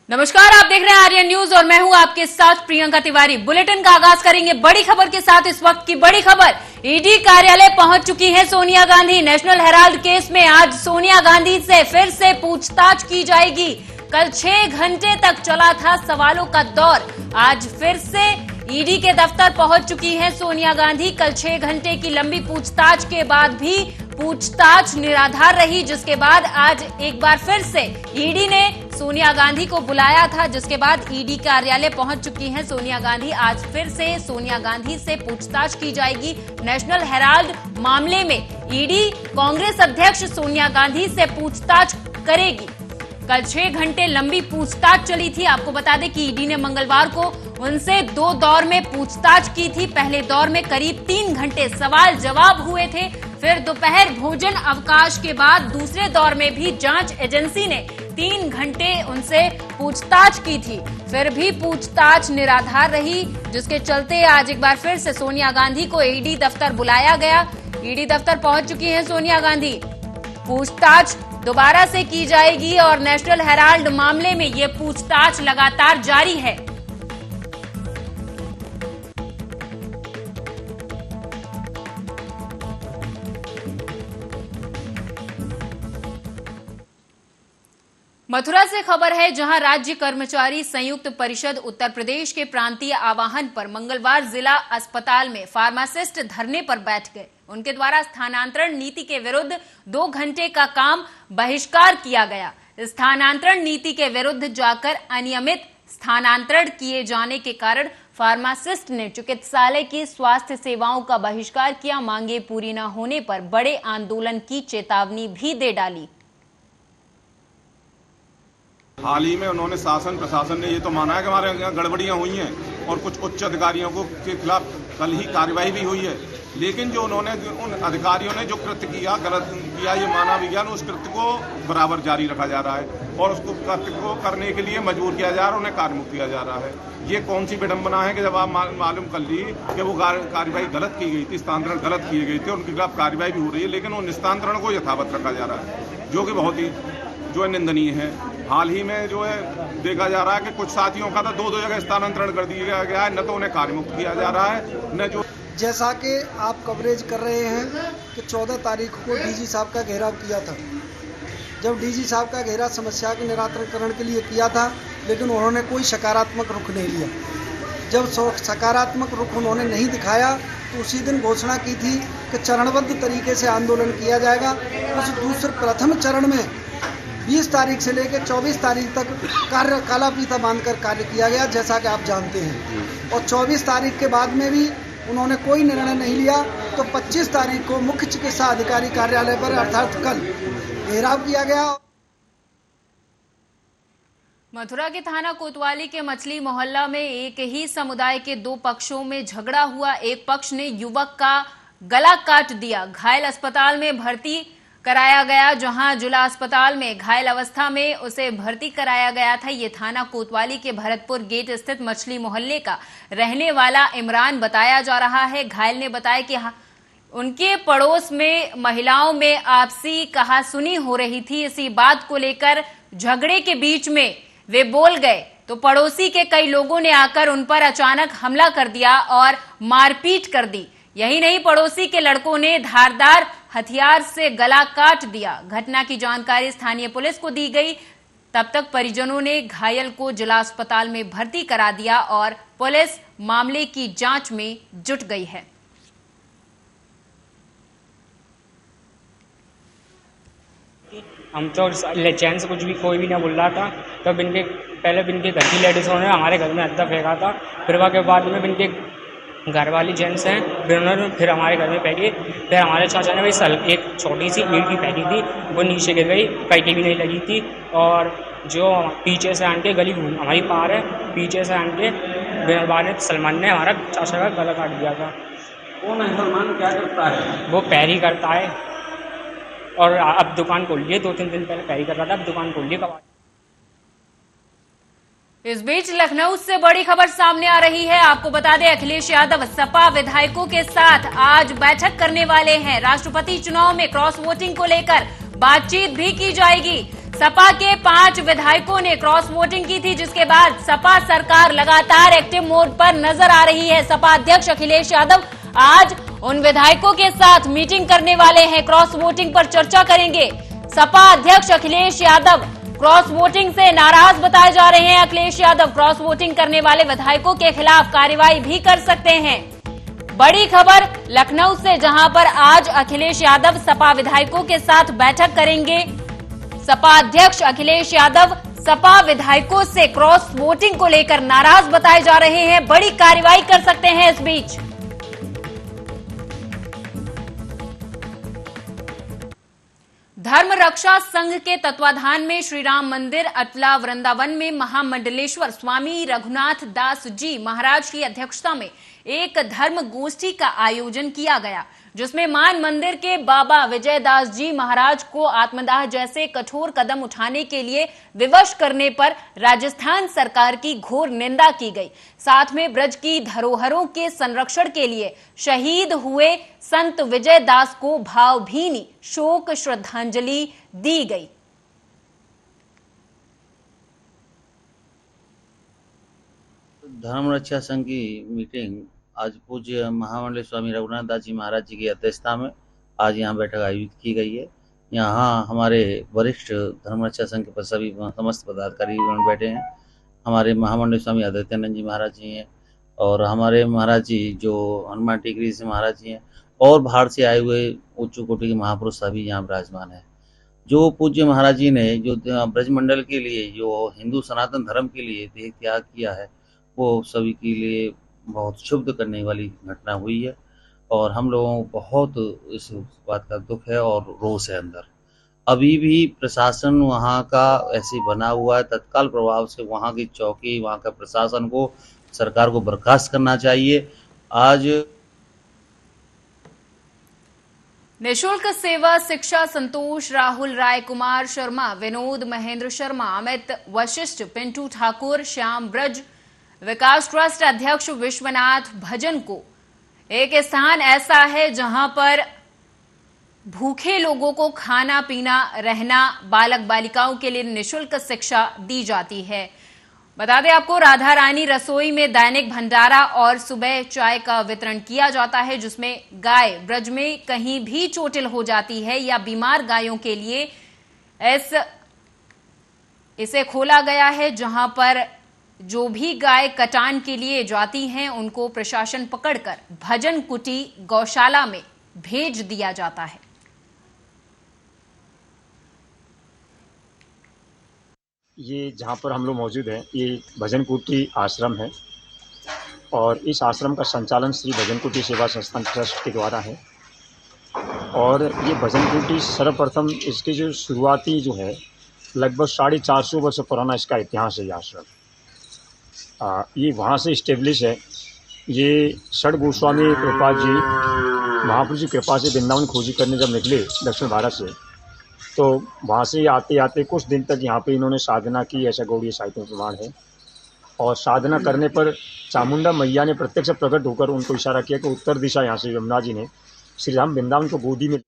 नमस्कार, आप देख रहे हैं आर्यन न्यूज और मैं हूं आपके साथ प्रियंका तिवारी। बुलेटिन का आगाज करेंगे बड़ी खबर के साथ। इस वक्त की बड़ी खबर, ईडी कार्यालय पहुंच चुकी हैं Sonia Gandhi. National Herald case में आज सोनिया गांधी से फिर से पूछताछ की जाएगी। कल 6 घंटे तक चला था सवालों का दौर। आज फिर से ईडी के दफ्तर पहुंच चुकी हैं सोनिया गांधी। कल 6 घंटे की लंबी पूछताछ के बाद भी पूछताछ निराधार रही, जिसके बाद आज एक बार फिर से ईडी ने सोनिया गांधी को बुलाया था, जिसके बाद ईडी कार्यालय पहुंच चुकी हैं सोनिया गांधी। आज फिर से सोनिया गांधी से पूछताछ की जाएगी। नेशनल हेराल्ड मामले में ईडी कांग्रेस अध्यक्ष सोनिया गांधी से पूछताछ करेगी। कल 6 घंटे लंबी पूछताछ चली थी। आपको बता दें कि ईडी ने मंगलवार को उनसे 2 दौर में पूछताछ की थी। पहले दौर में करीब 3 घंटे सवाल जवाब हुए थे। फिर दोपहर भोजन अवकाश के बाद दूसरे दौर में भी जांच एजेंसी ने 3 घंटे उनसे पूछताछ की थी। फिर भी पूछताछ निराधार रही, जिसके चलते आज एक बार फिर से सोनिया गांधी को ईडी दफ्तर बुलाया गया। ईडी दफ्तर पहुंच चुकी हैं सोनिया गांधी। पूछताछ दोबारा से की जाएगी और नेशनल हेराल्ड मामले में ये पूछताछ लगातार जारी है। मथुरा से खबर है, जहां राज्य कर्मचारी संयुक्त परिषद उत्तर प्रदेश के प्रांतीय आह्वान पर मंगलवार जिला अस्पताल में फार्मासिस्ट धरने पर बैठ गए। उनके द्वारा स्थानांतरण नीति के विरुद्ध 2 घंटे का काम बहिष्कार किया गया। स्थानांतरण नीति के विरुद्ध जाकर अनियमित स्थानांतरण किए जाने के कारण फार्मासिस्ट ने चिकित्सालय की स्वास्थ्य सेवाओं का बहिष्कार किया। मांगे पूरी न होने पर बड़े आंदोलन की चेतावनी भी दे डाली। हाल ही में उन्होंने शासन प्रशासन ने ये तो माना है कि हमारे यहाँ गड़बड़ियां हुई हैं और कुछ उच्च अधिकारियों के खिलाफ कल ही कार्रवाई भी हुई है, लेकिन जो उन अधिकारियों ने जो कृत्य किया, गलत किया, ये माना विज्ञान, उस कृत्य को बराबर जारी रखा जा रहा है और उसको कृत्य को करने के लिए मजबूर किया जा रहा है, उन्हें कार्यमुक्त किया जा रहा है। ये कौन सी विडंबना है कि जब आप मालूम कर ली कि वो कार्रवाई गलत की गई थी, स्थानांतरण गलत किए गए थे, उनके खिलाफ कार्रवाई भी हो रही है, लेकिन उन स्थानांतरण को यथावत रखा जा रहा है, जो कि बहुत ही निंदनीय है। हाल ही में जो है देखा जा रहा है कि कुछ साथियों का तो 2 जगह स्थानांतरण कर दिया गया है, न तो उन्हें कार्यमुक्त किया जा रहा है, न जो जैसा कि आप कवरेज कर रहे हैं कि 14 तारीख को डीजी साहब का घेराव किया था। जब डीजी साहब का घेराव समस्या के निराकरण के लिए किया था, लेकिन उन्होंने कोई सकारात्मक रुख नहीं लिया। जब सकारात्मक रुख उन्होंने नहीं दिखाया तो उसी दिन घोषणा की थी कि चरणबद्ध तरीके से आंदोलन किया जाएगा। उस प्रथम चरण में 20 तारीख से लेकर 24 तारीख तक कार्य काला फीता बांधकर कार्य किया गया, जैसा कि आप जानते हैं। और 24 तारीख के बाद में भी उन्होंने कोई निर्णय नहीं लिया, तो 25 तारीख को मुख्य चिकित्सा अधिकारी कार्यालय पर अर्थात कल घेराव किया गया। मथुरा के थाना कोतवाली के मछली मोहल्ला में एक ही समुदाय के 2 पक्षों में झगड़ा हुआ। एक पक्ष ने युवक का गला काट दिया। घायल अस्पताल में भर्ती कराया गया, जहां जिला अस्पताल में घायल अवस्था में उसे भर्ती कराया गया था। ये थाना कोतवाली के भरतपुर गेट स्थित मछली मोहल्ले का रहने वाला इमरान बताया जा रहा है। घायल ने बताया कि उनके पड़ोस में महिलाओं में आपसी कहासुनी हो रही थी। इसी बात को लेकर झगड़े के बीच में वे बोल गए तो पड़ोसी के कई लोगों ने आकर उन पर अचानक हमला कर दिया और मारपीट कर दी। यही नहीं, पड़ोसी के लड़कों ने धारदार हथियार से गला काट दिया। घटना की जानकारी स्थानीय पुलिस को दी गई। तब तक परिजनों ने घायल को जिला अस्पताल में भर्ती करा दिया और पुलिस मामले की जांच में जुट गई है। हम तो चैन से कुछ भी कोई भी ना बोल रहा था। तब पहले इनके घर की लेडीज़ों ने हमारे घर में अद्दा फेंका था। फिर वह के बाद में इनके घर वाली जेंट्स हैं, फिर उन्होंने फिर हमारे घर में फेंकी। फिर हमारे चाचा ने वही एक छोटी सी ईंट की फेंकी थी, वो नीचे गिर गई, पैके भी नहीं लगी थी। और जो पीछे से आन के गली हमारी पार है, पीछे से आन के बिना सलमान ने हमारा चाचा का गला काट दिया था। कौन है सलमान, क्या करता है? वो पैरी करता है और अब दुकान खोल लिए। 2-3 दिन पहले पैरी कर रहा था, अब दुकान खोल लिए। इस बीच लखनऊ से बड़ी खबर सामने आ रही है। आपको बता दें, अखिलेश यादव सपा विधायकों के साथ आज बैठक करने वाले हैं। राष्ट्रपति चुनाव में क्रॉस वोटिंग को लेकर बातचीत भी की जाएगी। सपा के 5 विधायकों ने क्रॉस वोटिंग की थी, जिसके बाद सपा सरकार लगातार एक्टिव मोड पर नजर आ रही है। सपा अध्यक्ष अखिलेश यादव आज उन विधायकों के साथ मीटिंग करने वाले हैं, क्रॉस वोटिंग पर चर्चा करेंगे। सपा अध्यक्ष अखिलेश यादव क्रॉस वोटिंग से नाराज बताए जा रहे हैं। अखिलेश यादव क्रॉस वोटिंग करने वाले विधायकों के खिलाफ कार्रवाई भी कर सकते हैं। बड़ी खबर लखनऊ से, जहां पर आज अखिलेश यादव सपा विधायकों के साथ बैठक करेंगे। सपा अध्यक्ष अखिलेश यादव सपा विधायकों से क्रॉस वोटिंग को लेकर नाराज बताए जा रहे हैं, बड़ी कार्रवाई कर सकते हैं। इस बीच धर्म रक्षा संघ के तत्वाधान में श्री राम मंदिर अटला वृंदावन में महामंडलेश्वर स्वामी रघुनाथ दास जी महाराज की अध्यक्षता में एक धर्म गोष्ठी का आयोजन किया गया, जिसमें मान मंदिर के बाबा विजयदास जी महाराज को आत्मदाह जैसे कठोर कदम उठाने के लिए विवश करने पर राजस्थान सरकार की घोर निंदा की गई। साथ में ब्रज की धरोहरों के संरक्षण के लिए शहीद हुए संत विजयदास को भावभीनी शोक श्रद्धांजलि दी गई। धर्म रक्षा संघ की मीटिंग आज पूज्य महामंडलेश्वर स्वामी रघुनाथ दास जी महाराज जी की अध्यक्षता में आज यहाँ बैठक आयोजित की गई है। यहाँ हमारे वरिष्ठ धर्म रक्षा संघ के सभी समस्त पदाधिकारी बैठे हैं। हमारे महामंडलेश्वर स्वामी आदित्यानंद जी महाराज जी हैं और हमारे महाराज जी जो हनुमान टेकरी से महाराज जी हैं और बाहर से आए हुए उच्च कोटि के महापुरुष सभी यहाँ विराजमान हैं। जो पूज्य महाराज जी ने जो ब्रजमंडल के लिए, जो हिंदू सनातन धर्म के लिए देह त्याग किया है, वो सभी के लिए बहुत क्षुब्ध करने वाली घटना हुई है और हम लोगों को बहुत इस बात का दुख है और रोष है अंदर। अभी भी प्रशासन वहाँ का ऐसे बना हुआ है, तत्काल प्रभाव से वहाँ की चौकी, वहाँ का प्रशासन को, सरकार को बर्खास्त करना चाहिए। आज निःशुल्क सेवा शिक्षा संतोष, राहुल राय कुमार शर्मा, विनोद महेंद्र शर्मा, अमित वशिष्ठ, पिंटू ठाकुर, श्याम ब्रज विकास ट्रस्ट अध्यक्ष विश्वनाथ भजन को एक स्थान ऐसा है जहां पर भूखे लोगों को खाना पीना रहना, बालक बालिकाओं के लिए निःशुल्क शिक्षा दी जाती है। बता दें आपको, राधा रानी रसोई में दैनिक भंडारा और सुबह चाय का वितरण किया जाता है, जिसमें गाय ब्रज में कहीं भी चोटिल हो जाती है या बीमार गायों के लिए इसे खोला गया है, जहां पर जो भी गाय कटान के लिए जाती हैं उनको प्रशासन पकड़कर भजन कुटी गौशाला में भेज दिया जाता है। ये जहाँ पर हम लोग मौजूद हैं, ये भजन कुटी आश्रम है और इस आश्रम का संचालन श्री भजन कुटी सेवा संस्थान ट्रस्ट के द्वारा है। और ये भजन कुटी सर्वप्रथम इसकी जो शुरुआती जो है लगभग 450 वर्ष पुराना इसका इतिहास है। ये आश्रम ये वहाँ से इस्टेब्लिश है। ये षड गोस्वामी कृपा जी, महापुरुष की कृपा से वृंदावन खोजी करने जब निकले दक्षिण भारत से, तो वहाँ से आते आते कुछ दिन तक यहाँ पे इन्होंने साधना की, ऐसा गौड़ीय साहित्य में प्रमाण है। और साधना करने पर चामुंडा मैया ने प्रत्यक्ष प्रकट होकर उनको इशारा किया कि उत्तर दिशा यहाँ से यमुना जी ने श्री राम वृंदावन को गोदी में।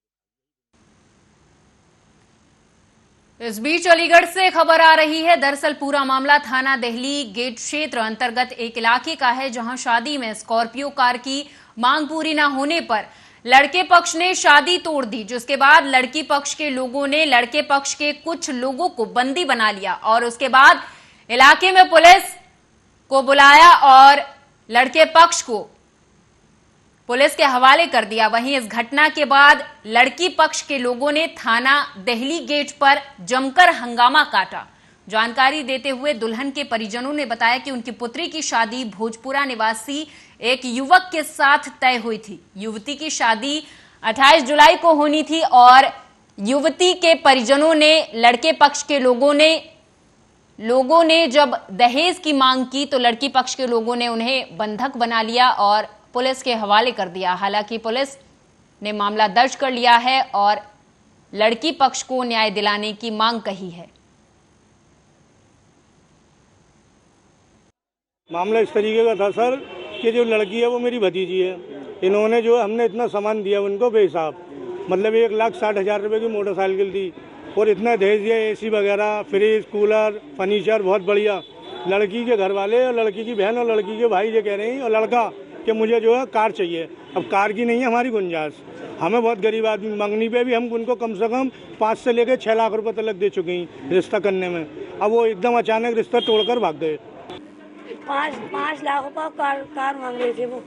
इस बीच अलीगढ़ से खबर आ रही है। दरअसल पूरा मामला थाना देहली गेट क्षेत्र अंतर्गत एक इलाके का है, जहां शादी में स्कॉर्पियो कार की मांग पूरी न होने पर लड़के पक्ष ने शादी तोड़ दी, जिसके बाद लड़की पक्ष के लोगों ने लड़के पक्ष के कुछ लोगों को बंदी बना लिया और उसके बाद इलाके में पुलिस को बुलाया और लड़के पक्ष को पुलिस के हवाले कर दिया। वहीं इस घटना के बाद लड़की पक्ष के लोगों ने थाना देहली गेट पर जमकर हंगामा काटा। जानकारी देते हुए दुल्हन के परिजनों ने बताया कि उनकी पुत्री की शादी भोजपुरा निवासी एक युवक के साथ तय हुई थी। युवती की शादी 28 जुलाई को होनी थी और युवती के परिजनों ने, लड़के पक्ष के लोगों ने जब दहेज की मांग की तो लड़की पक्ष के लोगों ने उन्हें बंधक बना लिया और पुलिस के हवाले कर दिया। हालांकि पुलिस ने मामला दर्ज कर लिया है और लड़की पक्ष को न्याय दिलाने की मांग कही है। मामला इस तरीके का था सर कि जो लड़की है वो मेरी भतीजी है। इन्होंने जो हमने इतना सामान दिया उनको बेहिसाब, मतलब 1,60,000 रुपए की मोटरसाइकिल दी, और इतना दहेज दिया, AC वगैरह, फ्रिज, कूलर, फर्नीचर बहुत बढ़िया। लड़की के घर वाले और लड़की की बहन और लड़की के भाई ये कह रहे हैं और लड़का कि मुझे जो है कार चाहिए। अब कार की नहीं है हमारी गुंजाइश, हमें बहुत गरीब आदमी, मंगनी पे भी हम उनको कम से कम 5 से लेकर 6 लाख रुपए तक दे चुके हैं रिश्ता करने में। अब वो एकदम अचानक रिश्ता तोड़कर भाग गए। 5 लाख रुपए कार मांग रहे थे वो।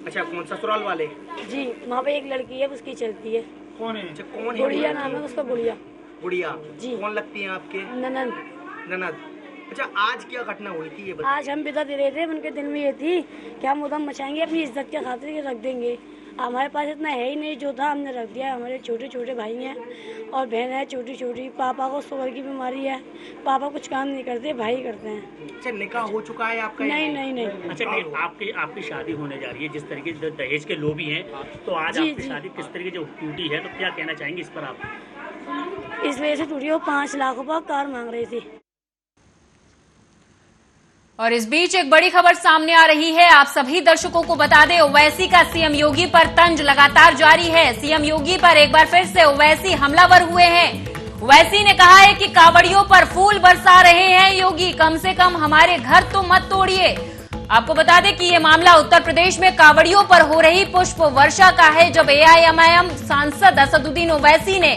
अच्छा, कौन ससुराल वाले? जी, वहाँ पे एक लड़की है, उसकी चलती है। कौन है? अच्छा, कौन है? गुड़िया नाम है उसका, गुड़िया। गुड़िया जी। कौन लगती है आपके? ननद। अच्छा, आज क्या घटना हुई थी ये बताइए। आज हम विदा दे रहे थे, उनके दिल में ये थी कि हम उधम मचाएंगे, अपनी इज्जत के खातिर के रख देंगे। हमारे पास इतना है ही नहीं, जो था हमने रख दिया। हमारे छोटे छोटे भाई हैं और बहन है छोटी छोटी। पापा को शुगर की बीमारी है, पापा कुछ काम नहीं करते, भाई करते हैं। अच्छा, निकाह हो चुका है आपका? नहीं। अच्छा, आपकी शादी होने जा रही है, जिस तरीके से दहेज के लोभी हैं, तो आज आपकी शादी किस तरीके से टूटी है, तो क्या कहना चाहेंगे इस पर आप? इस वजह से टूटी, वो 5 लाख रुपए कार मांग रही थी। और इस बीच एक बड़ी खबर सामने आ रही है। आप सभी दर्शकों को बता दें, ओवैसी का सीएम योगी पर तंज लगातार जारी है। सीएम योगी पर एक बार फिर से ओवैसी हमलावर हुए हैं। ओवैसी ने कहा है कि कावड़ियों पर फूल बरसा रहे हैं योगी, कम से कम हमारे घर तो मत तोड़िए। आपको बता दें कि ये मामला उत्तर प्रदेश में कावड़ियों पर हो रही पुष्प वर्षा का है, जब AIMIM सांसद असदुद्दीन ओवैसी ने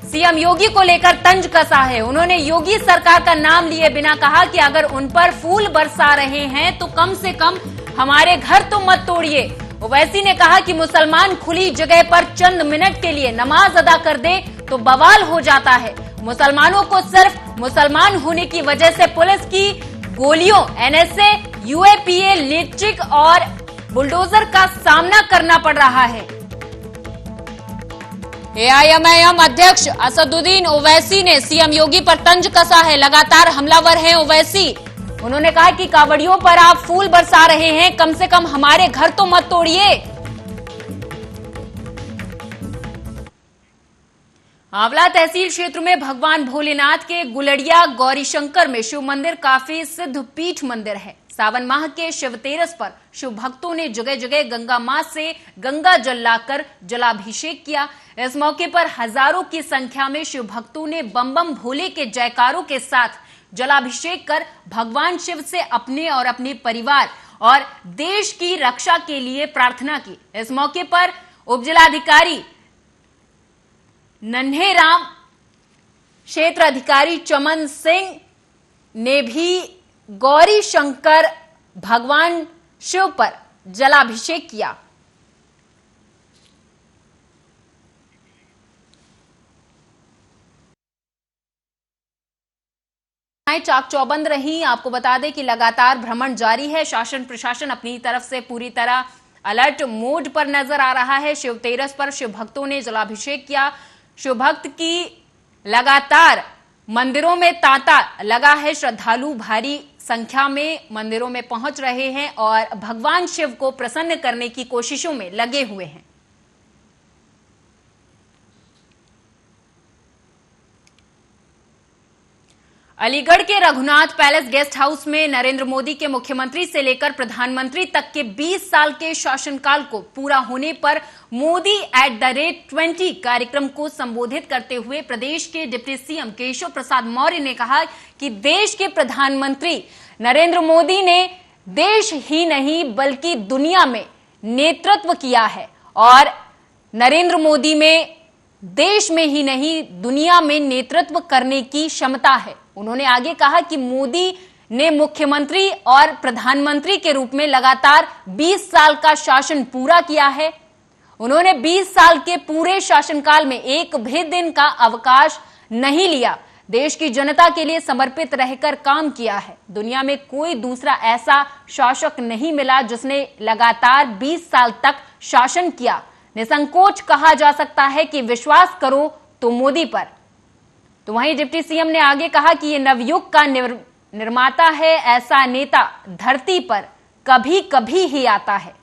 सीएम योगी को लेकर तंज कसा है। उन्होंने योगी सरकार का नाम लिए बिना कहा कि अगर उन पर फूल बरसा रहे हैं तो कम से कम हमारे घर तो मत तोड़िए। ओवैसी ने कहा कि मुसलमान खुली जगह पर चंद मिनट के लिए नमाज अदा कर दे तो बवाल हो जाता है। मुसलमानों को सिर्फ मुसलमान होने की वजह से पुलिस की गोलियों, NSA, UAPA, लिपस्टिक और बुलडोजर का सामना करना पड़ रहा है। AIMIM अध्यक्ष असदुद्दीन ओवैसी ने सीएम योगी पर तंज कसा है। लगातार हमलावर हैं ओवैसी। उन्होंने कहा कि कावड़ियों पर आप फूल बरसा रहे हैं, कम से कम हमारे घर तो मत तोड़िए। आंवला तहसील क्षेत्र में भगवान भोलेनाथ के गुलड़िया गौरीशंकर में शिव मंदिर काफी सिद्ध पीठ मंदिर है। सावन माह के शिव तेरस पर शिव भक्तों ने जगह जगह गंगा मां से गंगा जल लाकर जलाभिषेक किया। इस मौके पर हजारों की संख्या में शिव भक्तों ने बम बम भोले के जयकारों के साथ जलाभिषेक कर भगवान शिव से अपने और अपने परिवार और देश की रक्षा के लिए प्रार्थना की। इस मौके पर उपजिलाधिकारी नन्हेराम, क्षेत्र अधिकारी चमन सिंह ने भी गौरी शंकर भगवान शिव पर जलाभिषेक किया। चाक चौबंद रही। आपको बता दें कि लगातार भ्रमण जारी है। शासन प्रशासन अपनी तरफ से पूरी तरह अलर्ट मोड पर नजर आ रहा है। शिव तेरस पर शिव भक्तों ने जलाभिषेक किया। शिव भक्त की लगातार मंदिरों में तांता लगा है। श्रद्धालु भारी संख्या में मंदिरों में पहुंच रहे हैं और भगवान शिव को प्रसन्न करने की कोशिशों में लगे हुए हैं। अलीगढ़ के रघुनाथ पैलेस गेस्ट हाउस में नरेंद्र मोदी के मुख्यमंत्री से लेकर प्रधानमंत्री तक के 20 साल के शासनकाल को पूरा होने पर मोदी @20 कार्यक्रम को संबोधित करते हुए प्रदेश के डिप्टी सीएम केशव प्रसाद मौर्य ने कहा कि देश के प्रधानमंत्री नरेंद्र मोदी ने देश ही नहीं बल्कि दुनिया में नेतृत्व किया है और नरेंद्र मोदी में देश में ही नहीं दुनिया में नेतृत्व करने की क्षमता है। उन्होंने आगे कहा कि मोदी ने मुख्यमंत्री और प्रधानमंत्री के रूप में लगातार 20 साल का शासन पूरा किया है। उन्होंने 20 साल के पूरे शासनकाल में एक भी दिन का अवकाश नहीं लिया। देश की जनता के लिए समर्पित रहकर काम किया है। दुनिया में कोई दूसरा ऐसा शासक नहीं मिला जिसने लगातार 20 साल तक शासन किया। निसंकोच कहा जा सकता है कि विश्वास करो तो मोदी पर। तो वहीं डिप्टी सीएम ने आगे कहा कि ये नवयुग का निर्माता है। ऐसा नेता धरती पर कभी कभी ही आता है।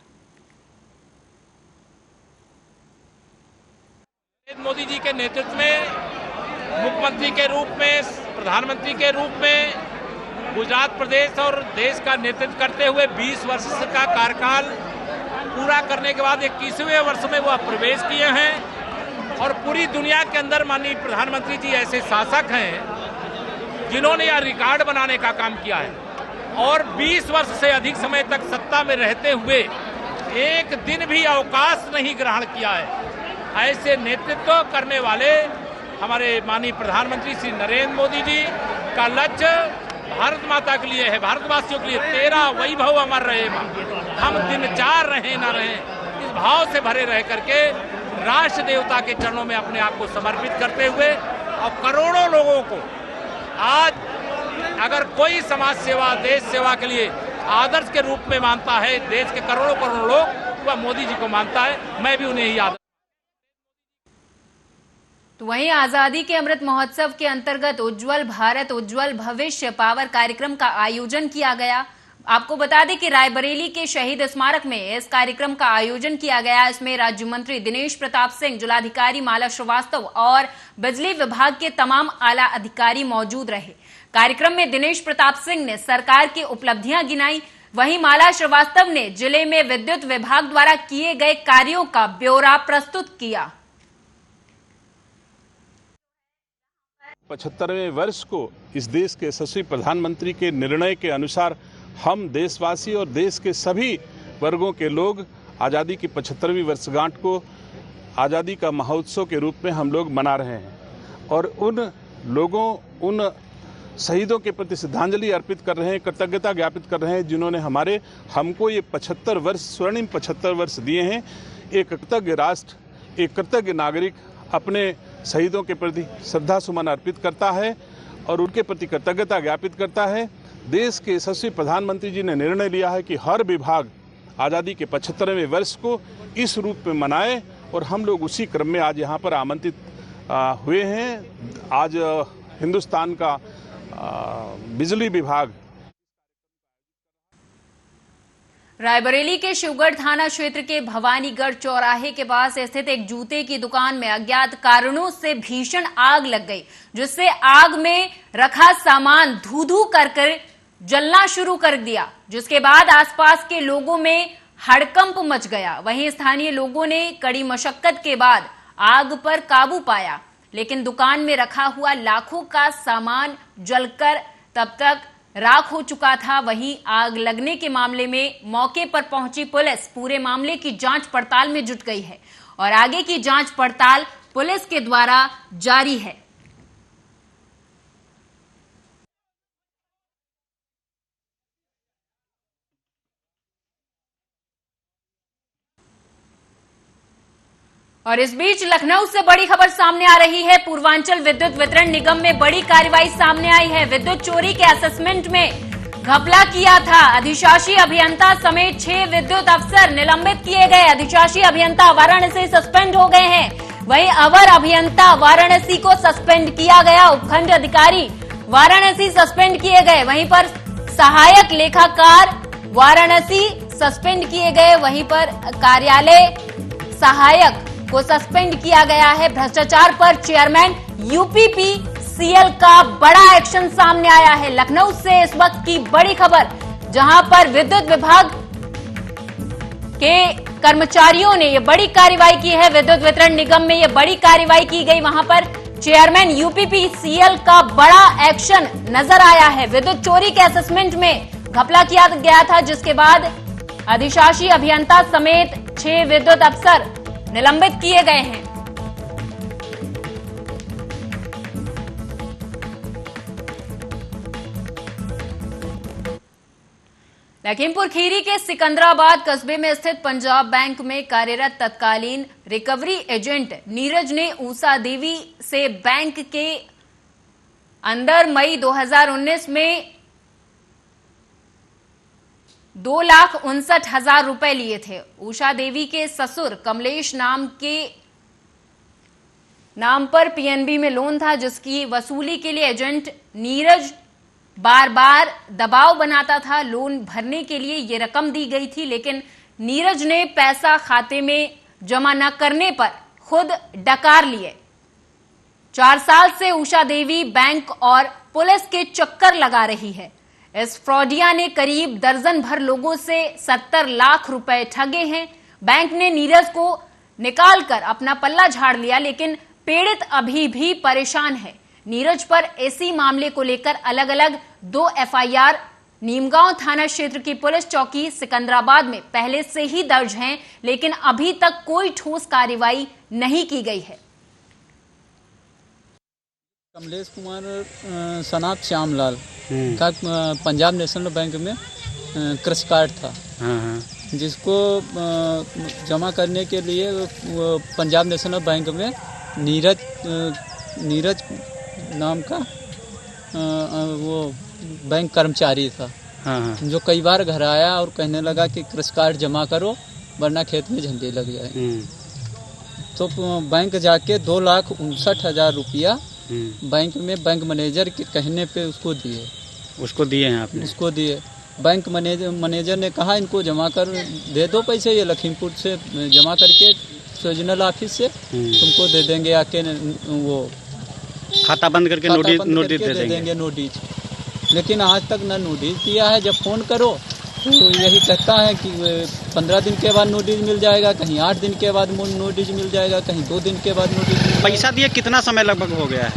मोदी जी के नेतृत्व में मुख्यमंत्री के रूप में, प्रधानमंत्री के रूप में गुजरात प्रदेश और देश का नेतृत्व करते हुए 20 वर्ष का कार्यकाल पूरा करने के बाद 21वें वर्ष में वह प्रवेश किए हैं और पूरी दुनिया के अंदर माननीय प्रधानमंत्री जी ऐसे शासक हैं जिन्होंने यह रिकॉर्ड बनाने का काम किया है और 20 वर्ष से अधिक समय तक सत्ता में रहते हुए एक दिन भी अवकाश नहीं ग्रहण किया है। ऐसे नेतृत्व करने वाले हमारे माननीय प्रधानमंत्री श्री नरेंद्र मोदी जी का लक्ष्य भारत माता के लिए है, भारतवासियों के लिए। तेरा वैभव अमर रहे, हम दिन चार रहे ना रहे, इस भाव से भरे रह करके राष्ट्र देवता के चरणों में अपने आप को समर्पित करते हुए और करोड़ों लोगों को आज अगर कोई समाज सेवा, देश सेवा के लिए आदर्श के रूप में मानता है, देश के करोड़ों करोड़ों लोग, वह मोदी जी को मानता है। मैं भी उन्हें ही याद। तो वहीं आजादी के अमृत महोत्सव के अंतर्गत उज्जवल भारत उज्जवल भविष्य पावर कार्यक्रम का आयोजन किया गया। आपको बता दें कि रायबरेली के शहीद स्मारक में इस कार्यक्रम का आयोजन किया गया। इसमें राज्य मंत्री दिनेश प्रताप सिंह, जिलाधिकारी माला श्रीवास्तव और बिजली विभाग के तमाम आला अधिकारी मौजूद रहे। कार्यक्रम में दिनेश प्रताप सिंह ने सरकार की उपलब्धियां गिनाई। वहीं माला श्रीवास्तव ने जिले में विद्युत विभाग द्वारा किए गए कार्यों का ब्यौरा प्रस्तुत किया। 75वें वर्ष को इस देश के यशस्वी प्रधानमंत्री के निर्णय के अनुसार हम देशवासी और देश के सभी वर्गों के लोग आज़ादी की 75वीं वर्षगांठ को आज़ादी का महोत्सव के रूप में हम लोग मना रहे हैं और उन लोगों, उन शहीदों के प्रति श्रद्धांजलि अर्पित कर रहे हैं, कृतज्ञता ज्ञापित कर रहे हैं जिन्होंने हमको ये 75 वर्ष, स्वर्णिम 75 वर्ष दिए हैं। एक कृतज्ञ राष्ट्र, एक कृतज्ञ नागरिक अपने शहीदों के प्रति श्रद्धा सुमन अर्पित करता है और उनके प्रति कृतज्ञता ज्ञापित करता है। देश के यशस्वी प्रधानमंत्री जी ने निर्णय लिया है कि हर विभाग आज़ादी के 75वें वर्ष को इस रूप में मनाए और हम लोग उसी क्रम में आज यहाँ पर आमंत्रित हुए हैं। आज हिंदुस्तान का बिजली विभाग रायबरेली के शिवगढ़ थाना क्षेत्र के भवानीगढ़ चौराहे के पास स्थित एक जूते की दुकान में अज्ञात कारणों से भीषण आग लग गई, जिससे आग में रखा सामान धू-धू कर जलना शुरू कर दिया, जिसके बाद आसपास के लोगों में हड़कंप मच गया। वहीं स्थानीय लोगों ने कड़ी मशक्कत के बाद आग पर काबू पाया, लेकिन दुकान में रखा हुआ लाखों का सामान जलकर तब तक राख हो चुका था। वहीं आग लगने के मामले में मौके पर पहुंची पुलिस पूरे मामले की जांच पड़ताल में जुट गई है और आगे की जांच पड़ताल पुलिस के द्वारा जारी है। और इस बीच लखनऊ से बड़ी खबर सामने आ रही है। पूर्वांचल विद्युत वितरण निगम में बड़ी कार्रवाई सामने आई है। विद्युत चोरी के असेसमेंट में घपला किया था। अधिशासी अभियंता समेत 6 विद्युत अफसर निलंबित किए गए। अधिशासी अभियंता वाराणसी सस्पेंड हो गए हैं। वहीं अवर अभियंता वाराणसी को सस्पेंड किया गया। उपखंड अधिकारी वाराणसी सस्पेंड किए गए। वहीं पर सहायक लेखाकार वाराणसी सस्पेंड किए गए। वहीं पर कार्यालय सहायक को सस्पेंड किया गया है। भ्रष्टाचार पर चेयरमैन यूपीपीसीएल का बड़ा एक्शन सामने आया है। लखनऊ से इस वक्त की बड़ी खबर, जहां पर विद्युत विभाग के कर्मचारियों ने ये बड़ी कार्रवाई की है। विद्युत वितरण निगम में ये बड़ी कार्रवाई की गई। वहां पर चेयरमैन यूपीपीसीएल का बड़ा एक्शन नजर आया है। विद्युत चोरी के असेसमेंट में घपला किया गया था, जिसके बाद अधिशासी अभियंता समेत 6 विद्युत अफसर निलंबित किए गए हैं। लखीमपुर खीरी के सिकंदराबाद कस्बे में स्थित पंजाब बैंक में कार्यरत तत्कालीन रिकवरी एजेंट नीरज ने ऊषा देवी से बैंक के अंदर मई 2019 में 2,59,000 रुपए लिए थे। उषा देवी के ससुर कमलेश नाम पर पीएनबी में लोन था, जिसकी वसूली के लिए एजेंट नीरज बार बार दबाव बनाता था। लोन भरने के लिए ये रकम दी गई थी, लेकिन नीरज ने पैसा खाते में जमा न करने पर खुद डकार लिए। 4 साल से उषा देवी बैंक और पुलिस के चक्कर लगा रही है। इस फ्रॉडिया ने करीब दर्जन भर लोगों से 70 लाख रुपए ठगे हैं। बैंक ने नीरज को निकालकर अपना पल्ला झाड़ लिया, लेकिन पीड़ित अभी भी परेशान है। नीरज पर इसी मामले को लेकर अलग अलग 2 एफआईआर नीमगांव थाना क्षेत्र की पुलिस चौकी सिकंदराबाद में पहले से ही दर्ज हैं, लेकिन अभी तक कोई ठोस कार्रवाई नहीं की गई है। कमलेश कुमार सनात श्यामलाल का पंजाब नेशनल बैंक में क्रश कार्ड था, जिसको जमा करने के लिए वो पंजाब नेशनल बैंक में नीरज नाम का वो बैंक कर्मचारी था, जो कई बार घर आया और कहने लगा कि क्रश कार्ड जमा करो वरना खेत में झंडे लग जाए। तो बैंक जाके 2,59,000 रुपया बैंक में बैंक मैनेजर के कहने पे उसको दिए हैं आपने? उसको दिए। बैंक मैनेजर ने कहा इनको जमा कर दे दो पैसे, ये लखीमपुर से जमा करके रीजनल ऑफिस से तुमको दे देंगे, आके वो खाता बंद करके नोटिस दे देंगे नोटिस। लेकिन आज तक न नोटिस दिया है। जब फोन करो तो यही कहता है कि 15 दिन के बाद नोटिस मिल जाएगा, कहीं 8 दिन के बाद नोटिस मिल जाएगा, कहीं 2 दिन के बाद नोटिस। पैसा दिए कितना समय लगभग हो गया है?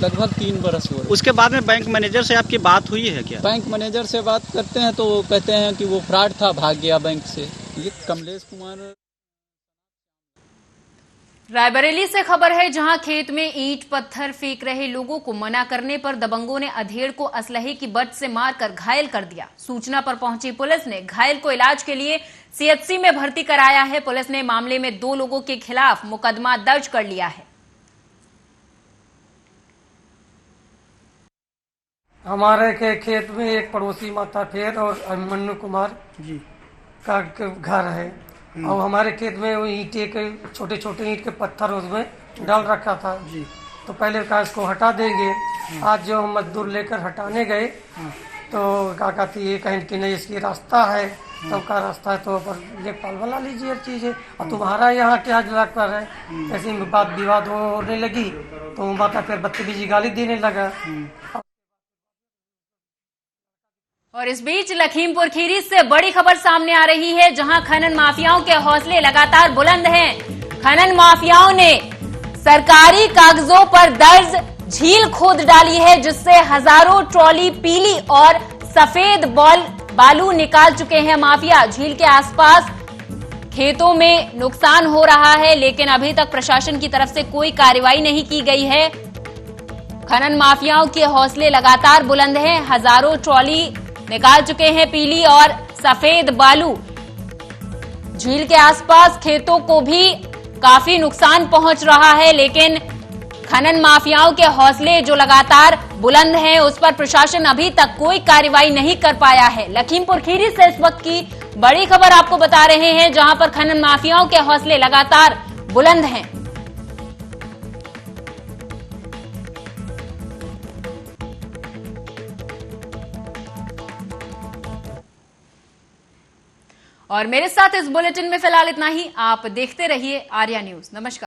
लगभग 3 बरस हो गए। उसके बाद में बैंक मैनेजर से आपकी बात हुई है क्या? बैंक मैनेजर से बात करते हैं तो वो कहते हैं कि वो फ्रॉड था, भाग गया बैंक से। ये कमलेश कुमार। रायबरेली से खबर है, जहां खेत में ईंट पत्थर फेंक रहे लोगों को मना करने पर दबंगों ने अधेड़ को असलहे की बट से मारकर घायल कर दिया। सूचना पर पहुंची पुलिस ने घायल को इलाज के लिए सीएचसी में भर्ती कराया है। पुलिस ने मामले में 2 लोगों के खिलाफ मुकदमा दर्ज कर लिया है। हमारे के खेत में एक पड़ोसी माता फेर और मन्नू कुमार जी का घर है, और हमारे खेत में वो ईंटे के छोटे छोटे ईंट के पत्थर उसमें डाल रखा था जी। तो पहले कहा इसको हटा देंगे। आज जो हम मजदूर लेकर हटाने गए तो क्या कहती है, कहीं कि नहीं इसकी रास्ता है, सबका रास्ता है, तो पर ये पाल वाला लीजिए हर चीज़ है, और तुम्हारा यहाँ क्या लगता है। ऐसी बात विवाद होने लगी तो माता फिर बदतमीजी गाली देने लगा। और इस बीच लखीमपुर खीरी से बड़ी खबर सामने आ रही है, जहां खनन माफियाओं के हौसले लगातार बुलंद हैं। खनन माफियाओं ने सरकारी कागजों पर दर्ज झील खोद डाली है, जिससे हजारों ट्रॉली पीली और सफेद बालू निकाल चुके हैं माफिया। झील के आसपास खेतों में नुकसान हो रहा है, लेकिन अभी तक प्रशासन की तरफ से कोई कार्रवाई नहीं की गई है। खनन माफियाओं के हौसले लगातार बुलंद हैं। हजारों ट्रॉली निकाल चुके हैं पीली और सफेद बालू। झील के आसपास खेतों को भी काफी नुकसान पहुंच रहा है, लेकिन खनन माफियाओं के हौसले जो लगातार बुलंद हैं, उस पर प्रशासन अभी तक कोई कार्रवाई नहीं कर पाया है। लखीमपुर खीरी से इस वक्त की बड़ी खबर आपको बता रहे हैं, जहां पर खनन माफियाओं के हौसले लगातार बुलंद हैं। और मेरे साथ इस बुलेटिन में फिलहाल इतना ही। आप देखते रहिए आर्या न्यूज। नमस्कार।